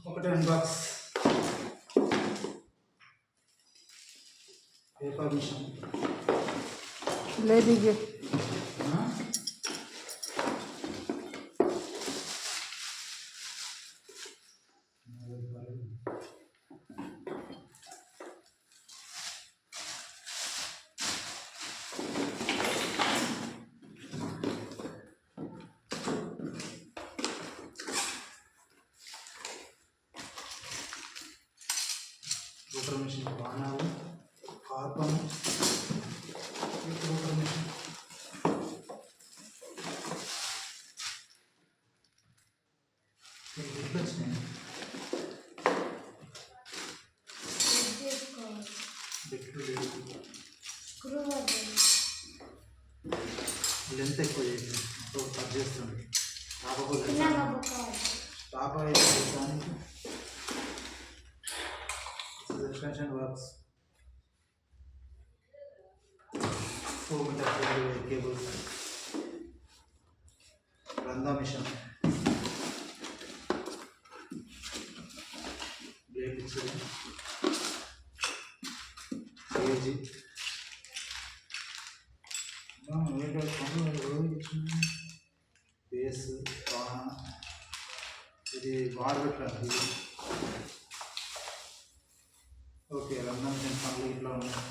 ఒకటి unbox paper machine లేదు ఇది పేపర్ మిషన్ బాణాలు కార్బన్ పేపర్ మిషన్ గుర్తు వచ్చినాయి బెట్లు లెంత్ ఎక్కువ చేసి కట్ చేస్తుంది స్టాప్ అయ్యేదానికి extension works 4 meter cable randa mission blade fixing AG base ఇది వాడబెట్టాలి ఓకే రంజాన్ పనులు ఇట్లా ఉన్నాయి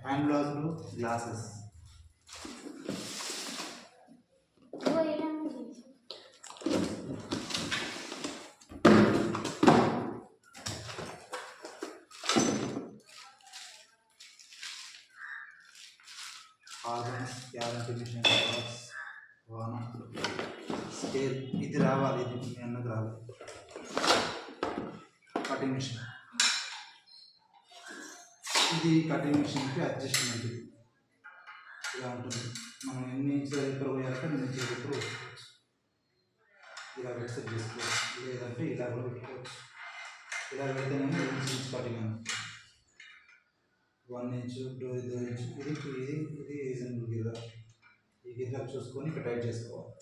హ్యాండ్ గ్లౌజులు glasses organs guarantee machine box వాన స్కేల్ ఇది రావాలి ఇది మీ అన్నది రావాలి కటింగ్ మిషన్ ఇది కటింగ్ మిషన్కి అడ్జస్ట్మెంట్ ఇది ఇలా ఉంటుంది మనం ఎన్ని ఇంచుల దగ్గర పోయాక ఎన్ని ఇంచుల దగ్గర వేసుకోవచ్చు ఇలా సెట్ చేసుకోవచ్చు లేదంటే ఇలా కూడా పెట్టుకోవచ్చు ఇలా పెడితేనేమో 2 ఇంచ్ కటింగ్ అని 1 ఇంచు 2 ఇంచు ఇది రీజనబుల్ గిర్ర ఈ గిర్ర చూసుకొని ఇక్కడ టైట్ చేసుకోవాలి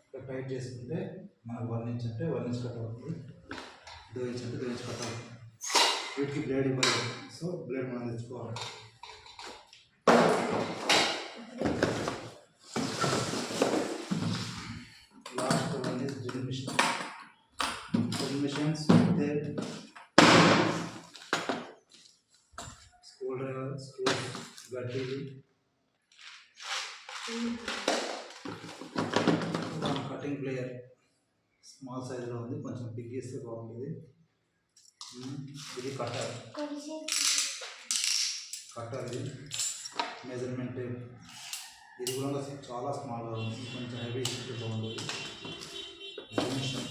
ఇక్కడ టైట్ చేసుకుంటే మనకు 1 ఇంచ్ అంటే 1 ఇంచ్ కట్ అవుతుంది 2 ఇంచ్ అంటే 2 ఇంచ్ కట్ అవుతుంది వీటికి బ్లేడ్ ఇవ్వాలి సో బ్లేడ్ మనం తెచ్చుకోవాలి last one is drill machine drill machines screws గట్టీలు కటింగ్ ప్లేయర్ స్మాల్ సైజులో ఉంది కొంచెం బిగ్ చేస్తే బాగుంటుంది ఇది కట్టర్ ఇది మెజర్మెంట్ టేప్ ఇది కూడా చాలా స్మాల్గా ఉంది కొంచెం హెవీ ఇస్తే బాగుంటుంది మిషన్